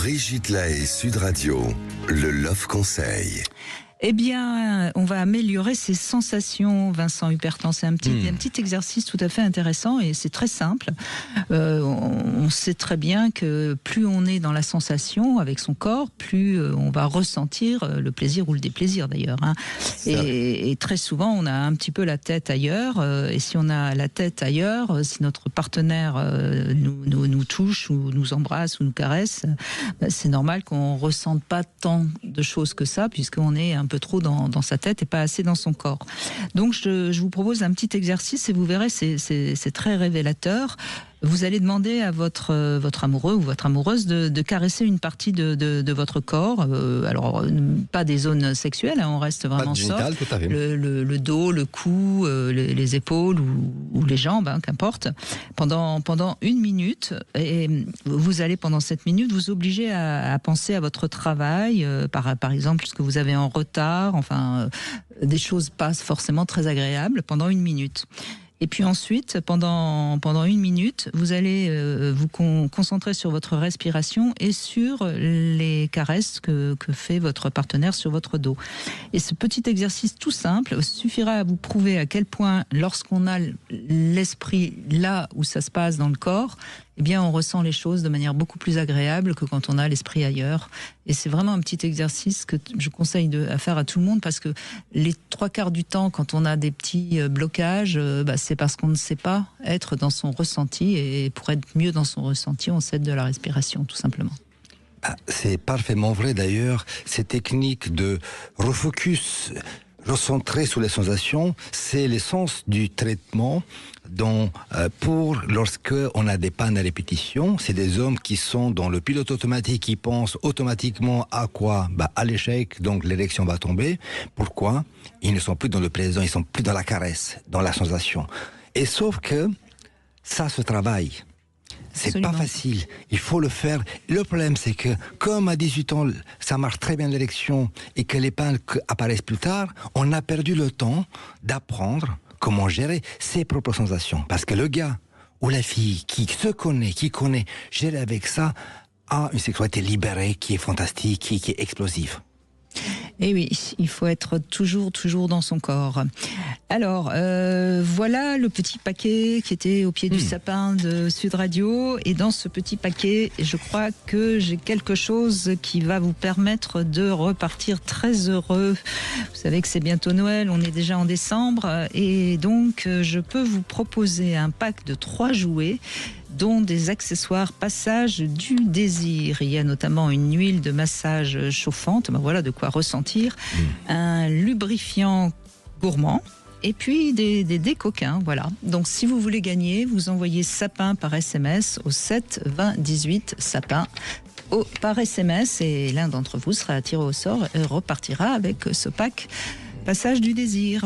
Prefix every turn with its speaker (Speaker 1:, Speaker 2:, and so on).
Speaker 1: Brigitte Lahaie, Sud Radio, le Love Conseil.
Speaker 2: Eh bien, on va améliorer ses sensations, Vincent Hupertan. C'est un petit exercice tout à fait intéressant et c'est très simple. On sait très bien que plus on est dans la sensation avec son corps, plus on va ressentir le plaisir ou le déplaisir d'ailleurs. Et très souvent, on a un petit peu la tête ailleurs. Et si on a la tête ailleurs, si notre partenaire nous touche ou nous embrasse ou nous caresse, c'est normal qu'on ne ressente pas tant de choses que ça, puisqu'on est un peu trop dans sa tête et pas assez dans son corps. Donc je vous propose un petit exercice et vous verrez, c'est très révélateur. Vous allez demander à votre amoureux ou votre amoureuse de caresser une partie de votre corps. Alors, pas des zones sexuelles, on reste vraiment soft. Le dos, le cou, les épaules ou les jambes, qu'importe. Pendant 1 minute. Et vous allez, pendant cette minute, vous obliger à penser à votre travail, par exemple, ce que vous avez en retard, des choses pas forcément très agréables, pendant 1 minute. Et puis ensuite, pendant 1 minute, vous allez vous concentrer sur votre respiration et sur les caresses que fait votre partenaire sur votre dos. Et ce petit exercice tout simple suffira à vous prouver à quel point, lorsqu'on a l'esprit là où ça se passe dans le corps, eh bien, on ressent les choses de manière beaucoup plus agréable que quand on a l'esprit ailleurs. Et c'est vraiment un petit exercice que je conseille à faire à tout le monde, parce que les 3/4 du temps, quand on a des petits blocages, c'est parce qu'on ne sait pas être dans son ressenti. Et pour être mieux dans son ressenti, on s'aide de la respiration, tout simplement.
Speaker 3: C'est parfaitement vrai d'ailleurs. Ces techniques de refocus, recentrer sur les sensations, c'est l'essence du traitement. Pour lorsque on a des pannes à répétition, c'est des hommes qui sont dans le pilote automatique, qui pensent automatiquement à quoi? À l'échec, donc l'érection va tomber. Pourquoi? Ils ne sont plus dans le présent, ils sont plus dans la caresse, dans la sensation. Et sauf que ça se travaille. C'est
Speaker 2: Absolument.
Speaker 3: Pas facile, il faut le faire. Le problème, c'est que, comme à 18 ans, ça marche très bien l'érection et que les pannes apparaissent plus tard, on a perdu le temps d'apprendre comment gérer ses propres sensations. Parce que le gars ou la fille qui connaît gérer avec ça, a une sexualité libérée qui est fantastique, qui est explosive.
Speaker 2: Et oui, il faut être toujours dans son corps. Alors, voilà le petit paquet qui était au pied du sapin de Sud Radio. Et dans ce petit paquet, je crois que j'ai quelque chose qui va vous permettre de repartir très heureux. Vous savez que c'est bientôt Noël, on est déjà en décembre. Et donc, je peux vous proposer un pack de 3 jouets, dont des accessoires passage du désir. Il y a notamment une huile de massage chauffante, voilà de quoi ressentir, un lubrifiant gourmand, et puis des coquins, voilà. Donc si vous voulez gagner, vous envoyez sapin par SMS au 7 20 18 sapin par SMS, et l'un d'entre vous sera tiré au sort et repartira avec ce pack passage du désir.